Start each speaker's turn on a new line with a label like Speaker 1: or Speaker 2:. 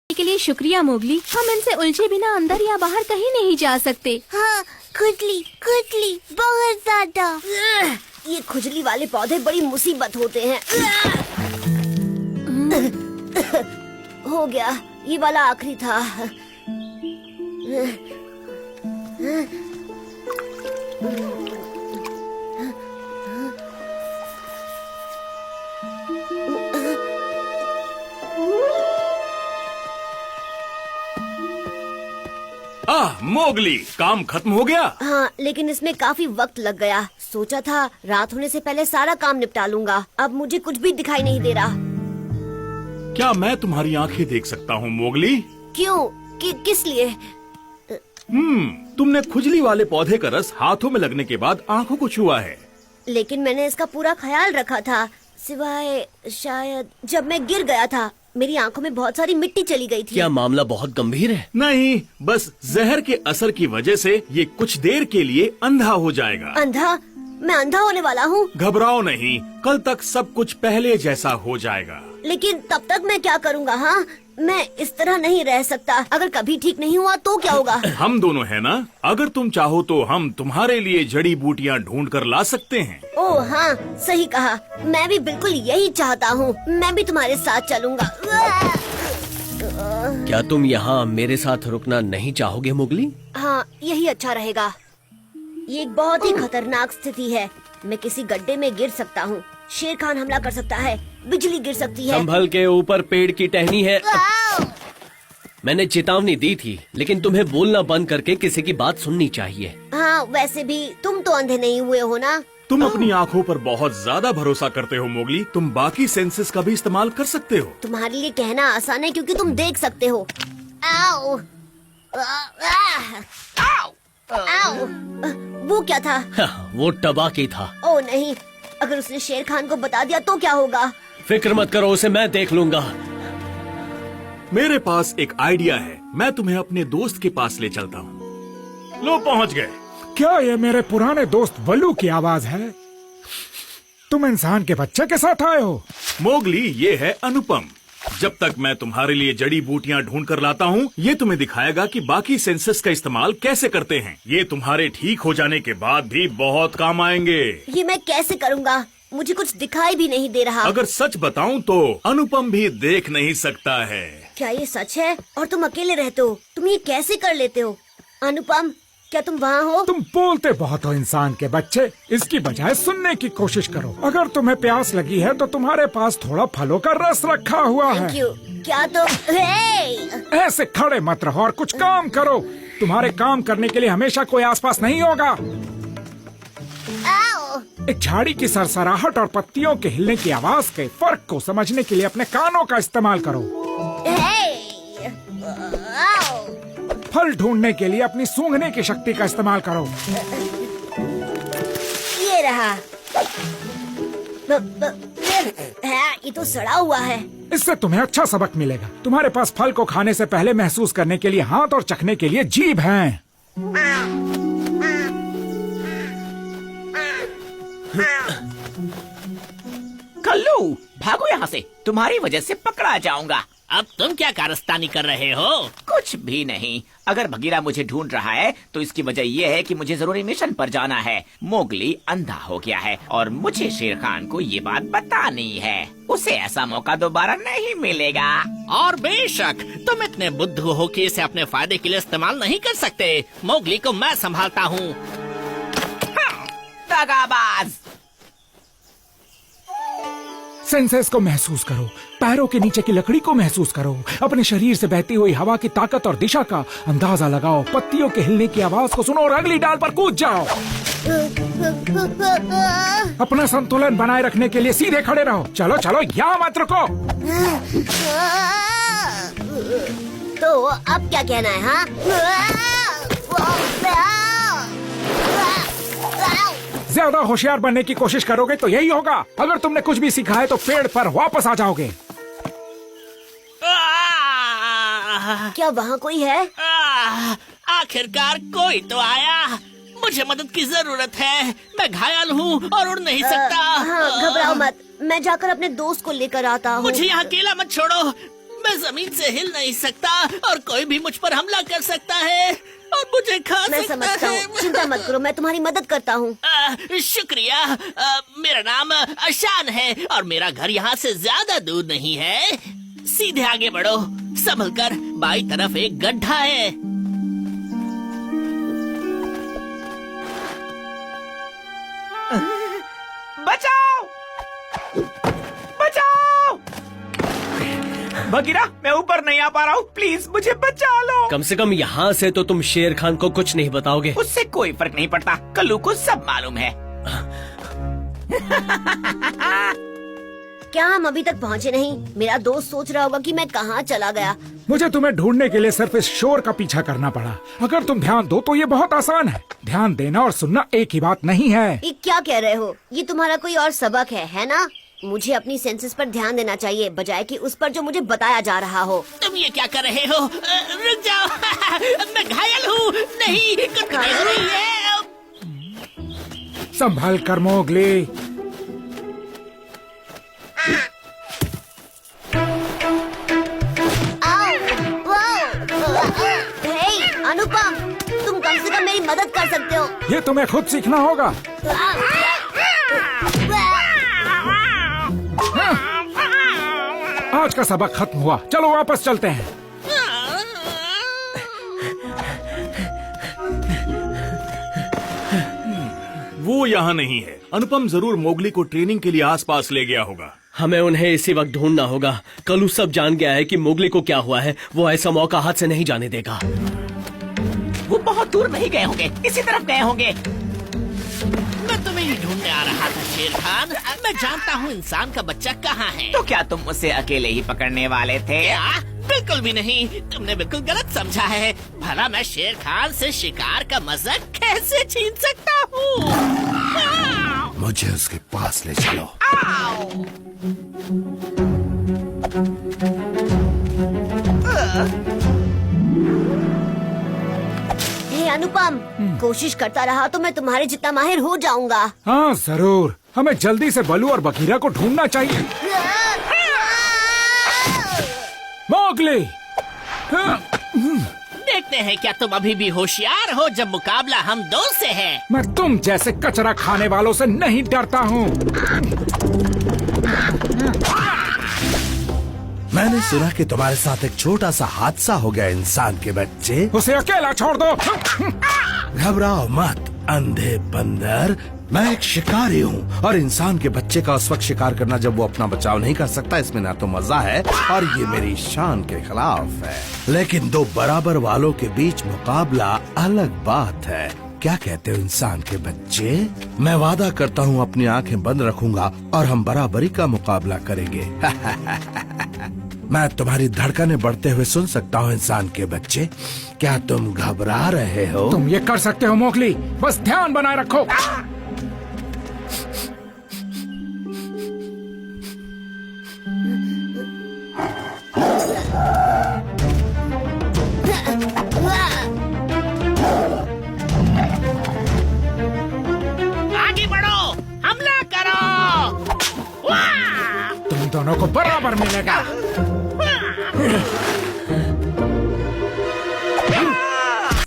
Speaker 1: के लिए शुक्रिया मोगली। हम इनसे उलझे बिना अंदर या बाहर कहीं नहीं जा सकते।
Speaker 2: हाँ, खुजली बहुत ज्यादा। ये खुजली वाले पौधे बड़ी मुसीबत होते हैं। हो गया, ये वाला आखिरी था।
Speaker 3: मोगली, काम खत्म हो गया?
Speaker 2: हाँ, लेकिन इसमें काफी वक्त लग गया। सोचा था रात होने से पहले सारा काम निपटा लूंगा। अब मुझे कुछ भी दिखाई नहीं दे रहा।
Speaker 3: क्या मैं तुम्हारी आंखें देख सकता हूँ मोगली?
Speaker 2: क्यों? किस लिए?
Speaker 3: तुमने खुजली वाले पौधे का रस हाथों में लगने के बाद आंखों को छुआ है।
Speaker 2: लेकिन मैंने इसका पूरा ख्याल रखा था, सिवाय शायद जब मैं गिर गया था। मेरी आंखों में बहुत सारी मिट्टी चली गई थी।
Speaker 4: क्या मामला बहुत गंभीर है?
Speaker 3: नहीं, बस जहर के असर की वजह से ये कुछ देर के लिए अंधा हो जाएगा।
Speaker 2: अंधा? मैं अंधा होने वाला हूँ?
Speaker 3: घबराओ नहीं, कल तक सब कुछ पहले जैसा हो जाएगा।
Speaker 2: लेकिन तब तक मैं क्या करूँगा? हाँ, मैं इस तरह नहीं रह सकता। अगर कभी ठीक नहीं हुआ तो क्या होगा?
Speaker 3: हम दोनों है ना, अगर तुम चाहो तो हम तुम्हारे लिए जड़ी बूटियाँ ढूंढ कर ला सकते हैं।
Speaker 2: ओह हाँ, सही कहा। मैं भी बिल्कुल यही चाहता हूँ। मैं भी तुम्हारे साथ चलूंगा।
Speaker 4: क्या तुम यहाँ मेरे साथ रुकना नहीं चाहोगे मोगली?
Speaker 2: हाँ, यही अच्छा रहेगा। ये एक बहुत ही खतरनाक स्थिति है। मैं किसी गड्ढे में गिर सकता हूँ, शेर खान हमला कर सकता है, बिजली गिर सकती है।
Speaker 4: संभल के, ऊपर पेड़ की टहनी है। मैंने चेतावनी दी थी, लेकिन तुम्हें बोलना बंद करके किसी की बात सुननी चाहिए।
Speaker 2: हाँ, वैसे भी तुम तो अंधे नहीं हुए हो ना।
Speaker 3: तुम अपनी आँखों पर बहुत ज्यादा भरोसा करते हो मोगली। तुम बाकी सेंसेस का भी इस्तेमाल कर सकते हो।
Speaker 2: तुम्हारे लिए कहना आसान है क्योंकि तुम देख सकते हो। आओ, आओ, वो क्या था?
Speaker 4: वो टबाकी था।
Speaker 2: ओ नहीं, अगर उसने शेर खान को बता दिया तो क्या होगा?
Speaker 4: फिक्र मत करो, उसे मैं देख लूंगा।
Speaker 3: मेरे पास एक आइडिया है, मैं तुम्हें अपने दोस्त के पास ले चलता हूँ। लो, पहुँच गए।
Speaker 5: क्या ये मेरे पुराने दोस्त बल्लू की आवाज है? तुम इंसान के बच्चे के साथ आए हो?
Speaker 3: मोगली, ये है अनुपम। जब तक मैं तुम्हारे लिए जड़ी बूटियाँ ढूंढ कर लाता हूँ, ये तुम्हें दिखाएगा कि बाकी सेंसेस का इस्तेमाल कैसे करते हैं। ये तुम्हारे ठीक हो जाने के बाद भी बहुत काम आएंगे।
Speaker 2: ये मैं कैसे करूँगा? मुझे कुछ दिखाई भी नहीं दे रहा।
Speaker 3: अगर सच बताऊं तो अनुपम भी देख नहीं सकता है।
Speaker 2: क्या ये सच है? और तुम अकेले रहते हो? तुम ये कैसे कर लेते हो? अनुपम, क्या तुम वहाँ हो?
Speaker 5: तुम बोलते बहुत हो इंसान के बच्चे। इसकी बजाय सुनने की कोशिश करो। अगर तुम्हें प्यास लगी है तो तुम्हारे पास थोड़ा फलों का रस रखा हुआ है।
Speaker 2: क्यों? क्या तुम?
Speaker 5: ऐसे खड़े मत रहो और कुछ काम करो। तुम्हारे काम करने के लिए हमेशा कोई आसपास नहीं होगा।
Speaker 2: आओ।
Speaker 5: एक झाड़ी की सरसराहट और पत्तियों के हिलने की आवाज के फर्क को समझने के लिए अपने कानों का इस्तेमाल करो।
Speaker 2: आओ।
Speaker 5: फल ढूंढने के लिए अपनी सूंघने की शक्ति का इस्तेमाल करो।
Speaker 2: ये रहा। ये तो सड़ा हुआ है।
Speaker 5: इससे तुम्हें अच्छा सबक मिलेगा। तुम्हारे पास फल को खाने से पहले महसूस करने के लिए हाथ और चखने के लिए जीभ हैं।
Speaker 6: कल्लू, भागो यहाँ से, तुम्हारी वजह से पकड़ा जाऊंगा।
Speaker 7: अब तुम क्या कारस्तानी कर रहे हो?
Speaker 6: कुछ भी नहीं। अगर बगीरा मुझे ढूंढ रहा है तो इसकी वजह यह है कि मुझे जरूरी मिशन पर जाना है। मोगली अंधा हो गया है और मुझे शेर खान को ये बात बतानी है। उसे ऐसा मौका दोबारा नहीं मिलेगा।
Speaker 7: और बेशक तुम इतने बुद्धू हो कि इसे अपने फायदे के लिए इस्तेमाल नहीं कर सकते। मोगली को मैं संभालता हूँ।
Speaker 6: दगाबाज।
Speaker 5: सेंसेस को महसूस करो। पैरों के नीचे की लकड़ी को महसूस करो। अपने शरीर से बहती हुई हवा की ताकत और दिशा का अंदाजा लगाओ। पत्तियों के हिलने की आवाज को सुनो और अगली डाल पर कूद जाओ। अपना संतुलन बनाए रखने के लिए सीधे खड़े रहो। चलो चलो, यहाँ मत रुको।
Speaker 2: तो अब क्या कहना है? हाँ,
Speaker 5: ज्यादा होशियार बनने की कोशिश करोगे तो यही होगा। अगर तुमने कुछ भी सीखा है तो पेड़ पर वापस आ जाओगे।
Speaker 2: क्या वहाँ कोई है?
Speaker 7: आखिरकार कोई तो आया। मुझे मदद की जरूरत है। मैं घायल हूँ और उड़ नहीं सकता।
Speaker 2: हाँ, घबराओ मत, मैं जाकर अपने दोस्त को लेकर आता हूँ।
Speaker 7: मुझे यहाँ अकेला मत छोड़ो। मैं जमीन से हिल नहीं सकता और कोई भी मुझ पर हमला कर सकता है और मुझे खा
Speaker 2: मैं
Speaker 7: सकता
Speaker 2: समझता
Speaker 7: है।
Speaker 2: हूँ, चिंता मत करो, मैं तुम्हारी मदद करता हूँ।
Speaker 7: शुक्रिया। मेरा नाम अशान है और मेरा घर यहाँ से ज्यादा दूर नहीं है। सीधे आगे बढ़ो, संभल कर, बाई तरफ एक गड्ढा है।
Speaker 6: बचाओ, बचाओ! बगीरा, मैं ऊपर नहीं आ पा रहा हूँ, प्लीज मुझे बचा लो।
Speaker 4: कम से कम यहाँ से तो तुम शेर खान को कुछ नहीं बताओगे।
Speaker 6: उससे कोई फर्क नहीं पड़ता, कल्लू को सब मालूम है।
Speaker 2: क्या हम अभी तक पहुँचे नहीं? मेरा दोस्त सोच रहा होगा कि मैं कहाँ चला गया।
Speaker 5: मुझे तुम्हें ढूंढने के लिए सिर्फ इस शोर का पीछा करना पड़ा। अगर तुम ध्यान दो तो ये बहुत आसान है। ध्यान देना और सुनना एक ही बात नहीं है।
Speaker 2: ये क्या कह रहे हो? ये तुम्हारा कोई और सबक है ना? मुझे अपनी सेंसेस पर ध्यान देना चाहिए बजाय कि उस पर जो मुझे बताया जा रहा हो।
Speaker 7: तुम ये क्या कर रहे हो? रुक जाओ। मैं घायल हूँ। नहीं, कुछ नहीं हो रही है।
Speaker 5: संभल कर मोगली।
Speaker 2: हे, अनुपम, तुम कम से कम मेरी मदद कर सकते हो।
Speaker 5: ये तुम्हें खुद सीखना होगा। आज का सबक खत्म हुआ, चलो वापस चलते हैं।
Speaker 3: वो यहाँ नहीं है। अनुपम जरूर मोगली को ट्रेनिंग के लिए आसपास ले गया होगा।
Speaker 4: हमें उन्हें इसी वक्त ढूंढना होगा। कलू सब जान गया है कि मोगली को क्या हुआ है। वो ऐसा मौका हाथ से नहीं जाने देगा।
Speaker 6: वो बहुत दूर नहीं गए होंगे, इसी तरफ गए होंगे।
Speaker 7: मैं तुम्हें ही ढूंढने आ रहा था शेर खान। मैं जानता हूँ इंसान का बच्चा कहाँ है।
Speaker 6: तो क्या तुम उसे अकेले ही पकड़ने वाले थे?
Speaker 7: क्या? बिल्कुल भी नहीं, तुमने बिल्कुल गलत समझा है। भला मैं शेर खान से शिकार का मजा कैसे छीन सकता हूँ?
Speaker 8: मुझे उसके पास ले चलो।
Speaker 2: हे अनुपम, कोशिश करता रहा तो मैं तुम्हारे जितना माहिर हो जाऊंगा।
Speaker 5: हाँ जरूर, हमें जल्दी से बलू और बगीरा को ढूंढना चाहिए। मोगली,
Speaker 7: देखते हैं क्या तुम अभी भी होशियार हो जब मुकाबला हम दो से है।
Speaker 5: मैं तुम जैसे कचरा खाने वालों से नहीं डरता हूँ।
Speaker 8: मैंने सुना कि तुम्हारे साथ एक छोटा सा हादसा हो गया इंसान के बच्चे।
Speaker 5: उसे अकेला छोड़ दो।
Speaker 8: घबराओ मत अंधे बंदर, मैं एक शिकारी हूँ और इंसान के बच्चे का उस वक्त शिकार करना जब वो अपना बचाव नहीं कर सकता, इसमें ना तो मजा है और ये मेरी शान के खिलाफ है। लेकिन दो बराबर वालों के बीच मुकाबला अलग बात है। क्या कहते हो इंसान के बच्चे? मैं वादा करता हूँ अपनी आंखें बंद रखूंगा और हम बराबरी का मुकाबला करेंगे। मैं तुम्हारी धड़कनें बढ़ते हुए सुन सकता हूँ इंसान के बच्चे। क्या तुम घबरा रहे हो?
Speaker 5: तुम ये कर सकते हो मोगली, बस ध्यान बनाए रखो।
Speaker 7: आगे बढ़ो, हमला करो।
Speaker 5: तुम दोनों को बराबर मिलेगा।